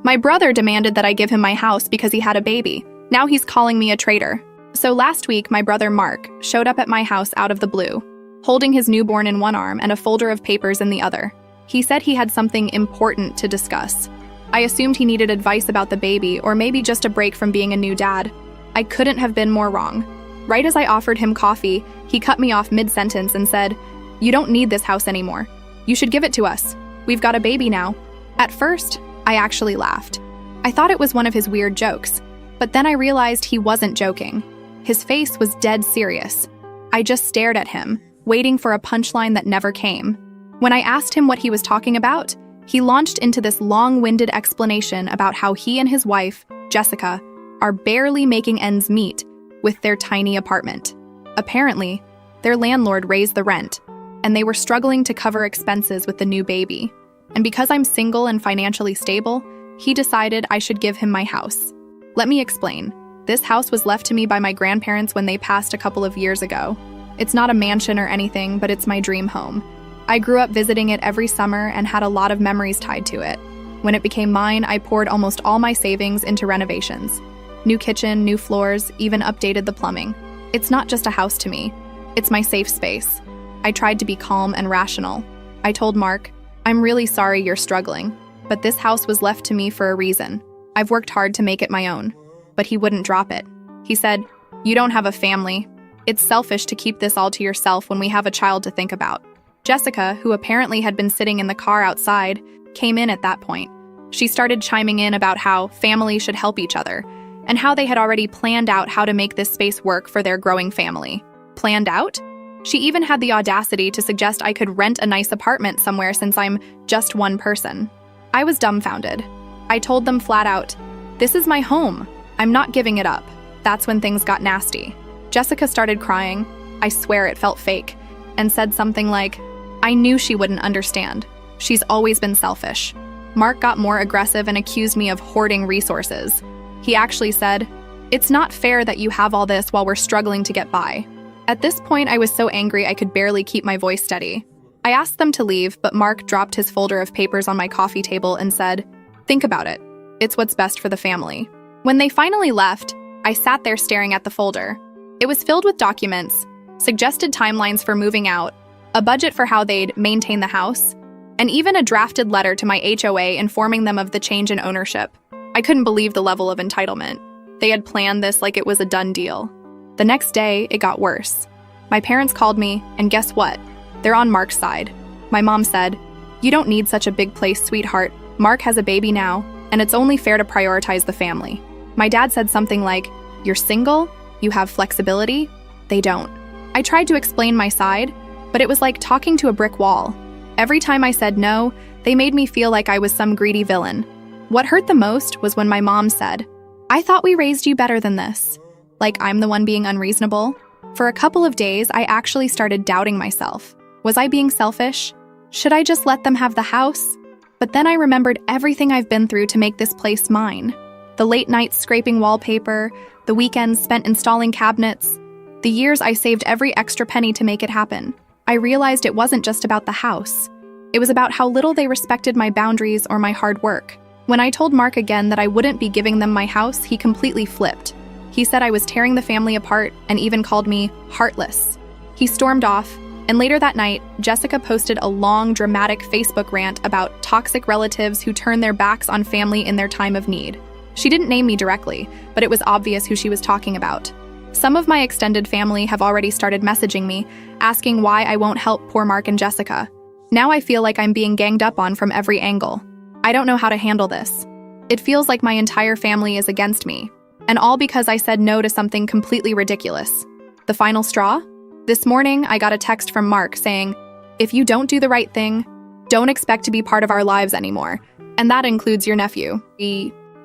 My brother demanded that I give him my house because he had a baby. Now he's calling me a traitor. So last week, my brother Mark showed up at my house out of the blue, holding his newborn in one arm and a folder of papers in the other. He said he had something important to discuss. I assumed he needed advice about the baby or maybe just a break from being a new dad. I couldn't have been more wrong. Right as I offered him coffee, he cut me off mid-sentence and said, "You don't need this house anymore. You should give it to us. We've got a baby now." At first, I actually laughed. I thought it was one of his weird jokes, but then I realized he wasn't joking. His face was dead serious. I just stared at him, waiting for a punchline that never came. When I asked him what he was talking about, he launched into this long-winded explanation about how he and his wife, Jessica, are barely making ends meet with their tiny apartment. Apparently, their landlord raised the rent, and they were struggling to cover expenses with the new baby. And because I'm single and financially stable, he decided I should give him my house. Let me explain. This house was left to me by my grandparents when they passed a couple of years ago. It's not a mansion or anything, but it's my dream home. I grew up visiting it every summer and had a lot of memories tied to it. When it became mine, I poured almost all my savings into renovations. New kitchen, new floors, even updated the plumbing. It's not just a house to me. It's my safe space. I tried to be calm and rational. I told Mark, "I'm really sorry you're struggling, but this house was left to me for a reason. I've worked hard to make it my own." But he wouldn't drop it. He said, "You don't have a family. It's selfish to keep this all to yourself when we have a child to think about." Jessica, who apparently had been sitting in the car outside, came in at that point. She started chiming in about how families should help each other, and how they had already planned out how to make this space work for their growing family. Planned out? She even had the audacity to suggest I could rent a nice apartment somewhere since I'm just one person. I was dumbfounded. I told them flat out, "This is my home. I'm not giving it up." That's when things got nasty. Jessica started crying. I swear it felt fake, and said something like, "I knew she wouldn't understand. She's always been selfish." Mark got more aggressive and accused me of hoarding resources. He actually said, "It's not fair that you have all this while we're struggling to get by." At this point, I was so angry I could barely keep my voice steady. I asked them to leave, but Mark dropped his folder of papers on my coffee table and said, "Think about it. It's what's best for the family." When they finally left, I sat there staring at the folder. It was filled with documents, suggested timelines for moving out, a budget for how they'd maintain the house, and even a drafted letter to my HOA informing them of the change in ownership. I couldn't believe the level of entitlement. They had planned this like it was a done deal. The next day, it got worse. My parents called me, and guess what? They're on Mark's side. My mom said, "You don't need such a big place, sweetheart. Mark has a baby now, and it's only fair to prioritize the family." My dad said something like, "You're single? You have flexibility?" They don't. I tried to explain my side, but it was like talking to a brick wall. Every time I said no, they made me feel like I was some greedy villain. What hurt the most was when my mom said, "I thought we raised you better than this." Like I'm the one being unreasonable. For a couple of days, I actually started doubting myself. Was I being selfish? Should I just let them have the house? But then I remembered everything I've been through to make this place mine. The late nights scraping wallpaper, the weekends spent installing cabinets, the years I saved every extra penny to make it happen. I realized it wasn't just about the house. It was about how little they respected my boundaries or my hard work. When I told Mark again that I wouldn't be giving them my house, he completely flipped. He said I was tearing the family apart and even called me heartless. He stormed off, and later that night, Jessica posted a long, dramatic Facebook rant about toxic relatives who turn their backs on family in their time of need. She didn't name me directly, but it was obvious who she was talking about. Some of my extended family have already started messaging me, asking why I won't help poor Mark and Jessica. Now I feel like I'm being ganged up on from every angle. I don't know how to handle this. It feels like my entire family is against me, and all because I said no to something completely ridiculous. The final straw? This morning, I got a text from Mark saying, "If you don't do the right thing, don't expect to be part of our lives anymore, and that includes your nephew."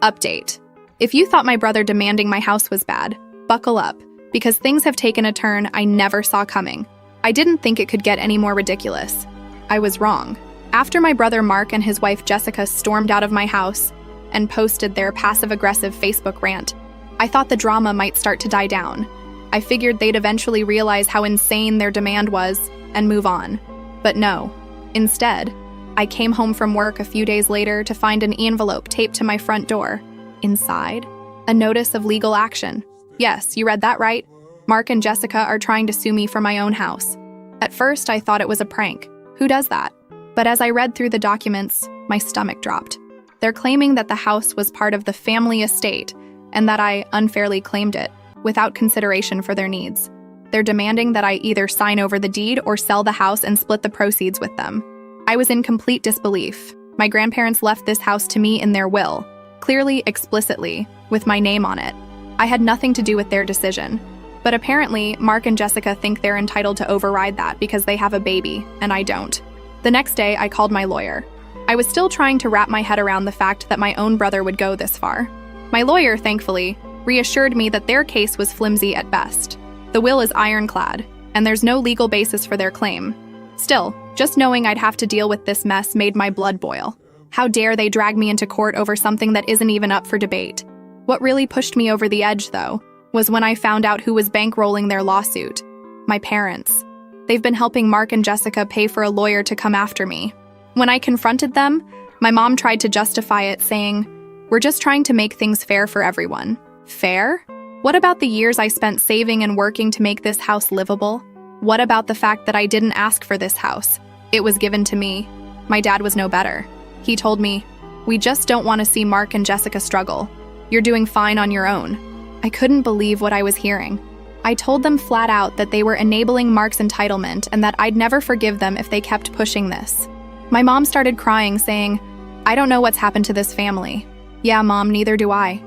Update. If you thought my brother demanding my house was bad, buckle up, because things have taken a turn I never saw coming. I didn't think it could get any more ridiculous. I was wrong. After my brother Mark and his wife Jessica stormed out of my house and posted their passive-aggressive Facebook rant, I thought the drama might start to die down. I figured they'd eventually realize how insane their demand was and move on. But no. Instead, I came home from work a few days later to find an envelope taped to my front door. Inside, a notice of legal action. Yes, you read that right. Mark and Jessica are trying to sue me for my own house. At first, I thought it was a prank. Who does that? But as I read through the documents, my stomach dropped. They're claiming that the house was part of the family estate and that I unfairly claimed it, without consideration for their needs. They're demanding that I either sign over the deed or sell the house and split the proceeds with them. I was in complete disbelief. My grandparents left this house to me in their will, clearly, explicitly, with my name on it. I had nothing to do with their decision. But apparently, Mark and Jessica think they're entitled to override that because they have a baby, and I don't. The next day, I called my lawyer. I was still trying to wrap my head around the fact that my own brother would go this far. My lawyer, thankfully, reassured me that their case was flimsy at best. The will is ironclad, and there's no legal basis for their claim. Still, just knowing I'd have to deal with this mess made my blood boil. How dare they drag me into court over something that isn't even up for debate? What really pushed me over the edge, though, was when I found out who was bankrolling their lawsuit. My parents. They've been helping Mark and Jessica pay for a lawyer to come after me. When I confronted them, my mom tried to justify it, saying, "We're just trying to make things fair for everyone." Fair? What about the years I spent saving and working to make this house livable? What about the fact that I didn't ask for this house? It was given to me. My dad was no better. He told me, "We just don't want to see Mark and Jessica struggle. You're doing fine on your own." I couldn't believe what I was hearing. I told them flat out that they were enabling Mark's entitlement and that I'd never forgive them if they kept pushing this. My mom started crying, saying, "I don't know what's happened to this family." Yeah, Mom, neither do I.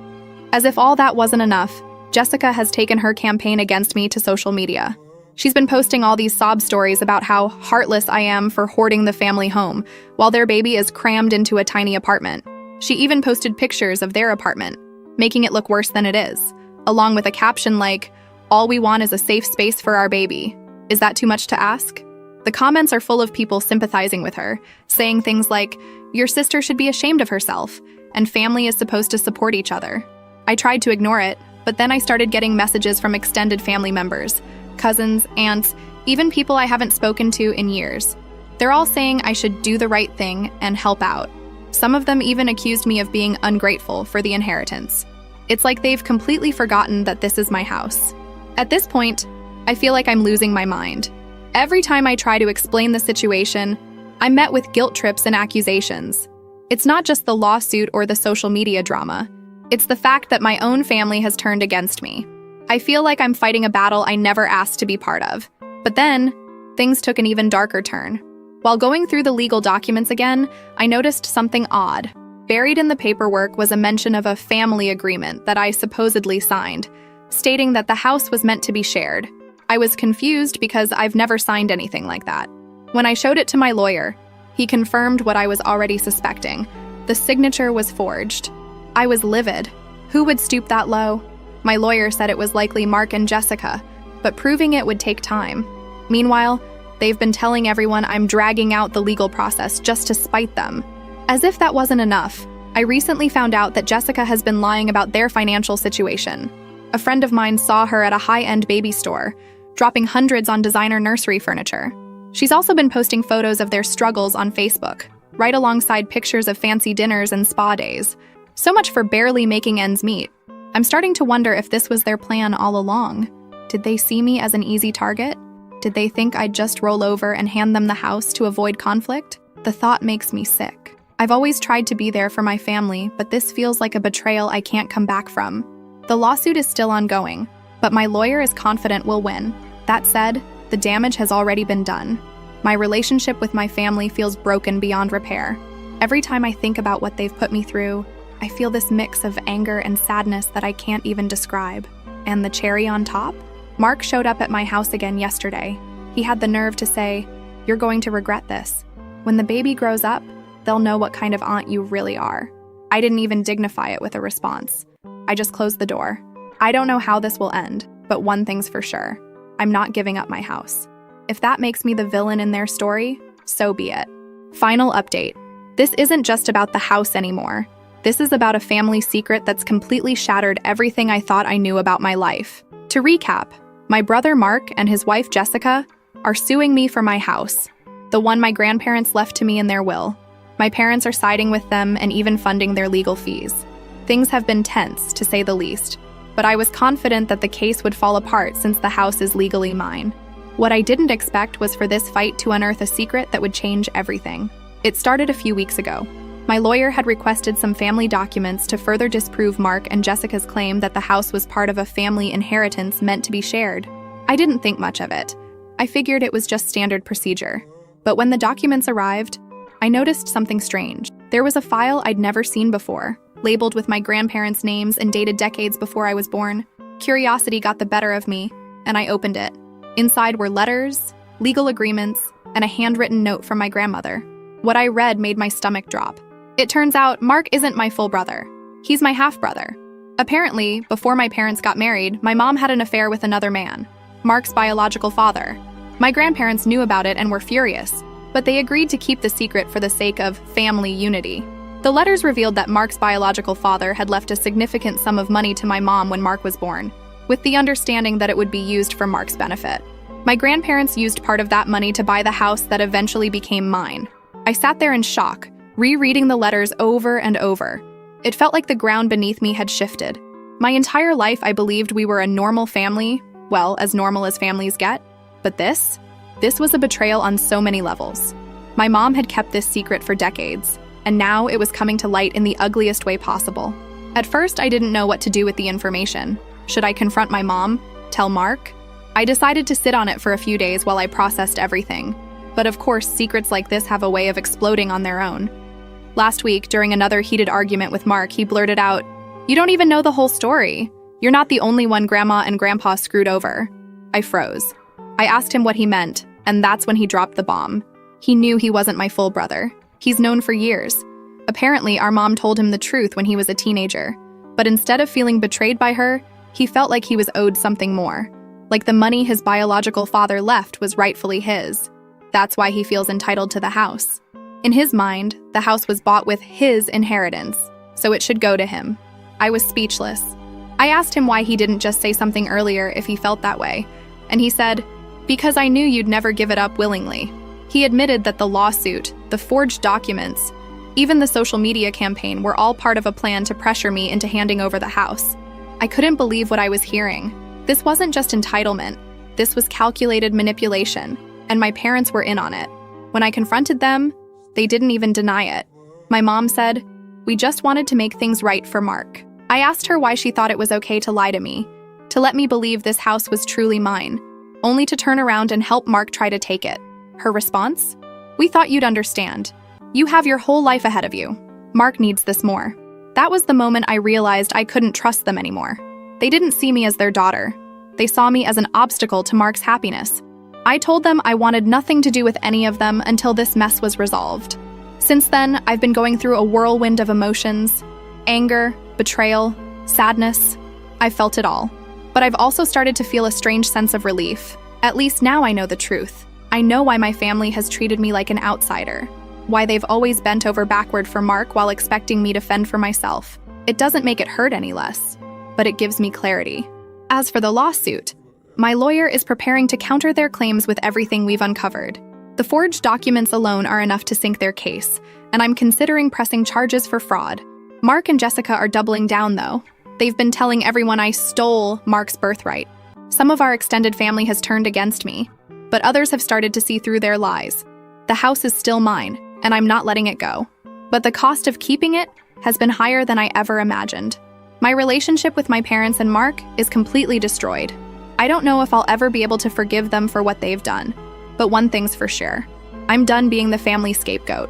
As if all that wasn't enough, Jessica has taken her campaign against me to social media. She's been posting all these sob stories about how heartless I am for hoarding the family home, while their baby is crammed into a tiny apartment. She even posted pictures of their apartment, making it look worse than it is, along with a caption like, "All we want is a safe space for our baby." Is that too much to ask? The comments are full of people sympathizing with her, saying things like, "Your sister should be ashamed of herself," and family is supposed to support each other. I tried to ignore it, but then I started getting messages from extended family members, cousins, aunts, even people I haven't spoken to in years. They're all saying I should do the right thing and help out. Some of them even accused me of being ungrateful for the inheritance. It's like they've completely forgotten that this is my house. At this point, I feel like I'm losing my mind. Every time I try to explain the situation, I'm met with guilt trips and accusations. It's not just the lawsuit or the social media drama. It's the fact that my own family has turned against me. I feel like I'm fighting a battle I never asked to be part of. But then, things took an even darker turn. While going through the legal documents again, I noticed something odd. Buried in the paperwork was a mention of a family agreement that I supposedly signed, stating that the house was meant to be shared. I was confused because I've never signed anything like that. When I showed it to my lawyer, he confirmed what I was already suspecting. The signature was forged. I was livid. Who would stoop that low? My lawyer said it was likely Mark and Jessica, but proving it would take time. Meanwhile, they've been telling everyone I'm dragging out the legal process just to spite them. As if that wasn't enough, I recently found out that Jessica has been lying about their financial situation. A friend of mine saw her at a high-end baby store, dropping hundreds on designer nursery furniture. She's also been posting photos of their struggles on Facebook, right alongside pictures of fancy dinners and spa days. So much for barely making ends meet. I'm starting to wonder if this was their plan all along. Did they see me as an easy target? Did they think I'd just roll over and hand them the house to avoid conflict? The thought makes me sick. I've always tried to be there for my family, but this feels like a betrayal I can't come back from. The lawsuit is still ongoing, but my lawyer is confident we'll win. That said, the damage has already been done. My relationship with my family feels broken beyond repair. Every time I think about what they've put me through, I feel this mix of anger and sadness that I can't even describe. And the cherry on top? Mark showed up at my house again yesterday. He had the nerve to say, "You're going to regret this. When the baby grows up, they'll know what kind of aunt you really are." I didn't even dignify it with a response. I just closed the door. I don't know how this will end, but one thing's for sure. I'm not giving up my house. If that makes me the villain in their story, so be it. Final update. This isn't just about the house anymore. This is about a family secret that's completely shattered everything I thought I knew about my life. To recap, my brother Mark and his wife Jessica are suing me for my house, the one my grandparents left to me in their will. My parents are siding with them and even funding their legal fees. Things have been tense, to say the least, but I was confident that the case would fall apart since the house is legally mine. What I didn't expect was for this fight to unearth a secret that would change everything. It started a few weeks ago. My lawyer had requested some family documents to further disprove Mark and Jessica's claim that the house was part of a family inheritance meant to be shared. I didn't think much of it. I figured it was just standard procedure. But when the documents arrived, I noticed something strange. There was a file I'd never seen before, labeled with my grandparents' names and dated decades before I was born. Curiosity got the better of me, and I opened it. Inside were letters, legal agreements, and a handwritten note from my grandmother. What I read made my stomach drop. It turns out Mark isn't my full brother. He's my half-brother. Apparently, before my parents got married, my mom had an affair with another man, Mark's biological father. My grandparents knew about it and were furious, but they agreed to keep the secret for the sake of family unity. The letters revealed that Mark's biological father had left a significant sum of money to my mom when Mark was born, with the understanding that it would be used for Mark's benefit. My grandparents used part of that money to buy the house that eventually became mine. I sat there in shock, rereading the letters over and over. It felt like the ground beneath me had shifted. My entire life I believed we were a normal family, well, as normal as families get. But this was a betrayal on so many levels. My mom had kept this secret for decades, and now it was coming to light in the ugliest way possible. At first, I didn't know what to do with the information. Should I confront my mom? Tell Mark? I decided to sit on it for a few days while I processed everything. But of course, secrets like this have a way of exploding on their own. Last week, during another heated argument with Mark, he blurted out, "You don't even know the whole story. You're not the only one Grandma and Grandpa screwed over." I froze. I asked him what he meant, and that's when he dropped the bomb. He knew he wasn't my full brother. He's known for years. Apparently, our mom told him the truth when he was a teenager. But instead of feeling betrayed by her, he felt like he was owed something more. Like the money his biological father left was rightfully his. That's why he feels entitled to the house. In his mind, the house was bought with his inheritance, so it should go to him. I was speechless. I asked him why he didn't just say something earlier if he felt that way, and he said, "Because I knew you'd never give it up willingly." He admitted that the lawsuit, the forged documents, even the social media campaign were all part of a plan to pressure me into handing over the house. I couldn't believe what I was hearing. This wasn't just entitlement. This was calculated manipulation, and my parents were in on it. When I confronted them, they didn't even deny it. My mom said, "We just wanted to make things right for Mark." I asked her why she thought it was okay to lie to me, to let me believe this house was truly mine, only to turn around and help Mark try to take it. Her response? "We thought you'd understand. You have your whole life ahead of you. Mark needs this more." That was the moment I realized I couldn't trust them anymore. They didn't see me as their daughter. They saw me as an obstacle to Mark's happiness. I told them I wanted nothing to do with any of them until this mess was resolved. Since then, I've been going through a whirlwind of emotions: anger, betrayal, sadness. I've felt it all. But I've also started to feel a strange sense of relief. At least now I know the truth. I know why my family has treated me like an outsider, why they've always bent over backward for Mark while expecting me to fend for myself. It doesn't make it hurt any less, but it gives me clarity. As for the lawsuit, my lawyer is preparing to counter their claims with everything we've uncovered. The forged documents alone are enough to sink their case, and I'm considering pressing charges for fraud. Mark and Jessica are doubling down, though. They've been telling everyone I stole Mark's birthright. Some of our extended family has turned against me, but others have started to see through their lies. The house is still mine, and I'm not letting it go. But the cost of keeping it has been higher than I ever imagined. My relationship with my parents and Mark is completely destroyed. I don't know if I'll ever be able to forgive them for what they've done, but one thing's for sure. I'm done being the family scapegoat.